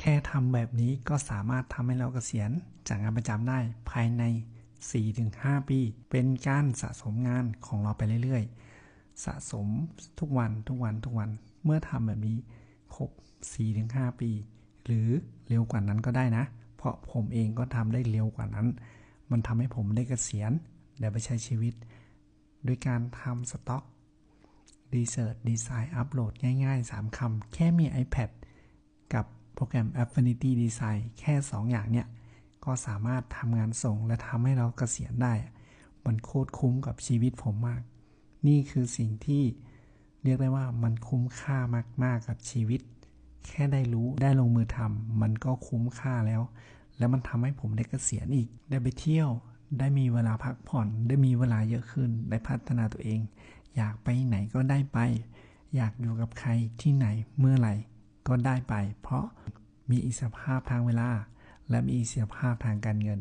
ค่ทำแบบนี้ก็สามารถทำให้เราเกษียณจากงานประจำได้ภายใน 4-5 ปีเป็นการสะสมงานของเราไปเรื่อยๆสะสมทุกวันเมื่อทำแบบนี้ครบ 4-5 ปีหรือเร็วกว่านั้นก็ได้นะเพราะผมเองก็ทำได้เร็วกว่านั้นมันทำให้ผมได้เกษียณได้ไปใช้ชีวิตด้วยการทำสต็อกรีเสิร์ชดีไซน์อัปโหลดง่ายๆ3คำแค่มี iPad กับโปรแกรม Affinity Design แค่2อย่างเนี่ยก็สามารถทำงานส่งและทำให้เราเกษียณได้มันโคตรคุ้มกับชีวิตผมมากนี่คือสิ่งที่เรียกได้ว่ามันคุ้มค่ามากๆกับชีวิตแค่ได้รู้ได้ลงมือทำมันก็คุ้มค่าแล้วมันทำให้ผมได้เกษียณอีกได้ไปเที่ยวได้มีเวลาพักผ่อนได้มีเวลาเยอะขึ้นได้พัฒนาตัวเองอยากไปไหนก็ได้ไปอยากอยู่กับใครที่ไหนเมื่อไหร่ก็ได้ไปเพราะมีอิสรภาพทางเวลาและมีอิสรภาพทางการเงิน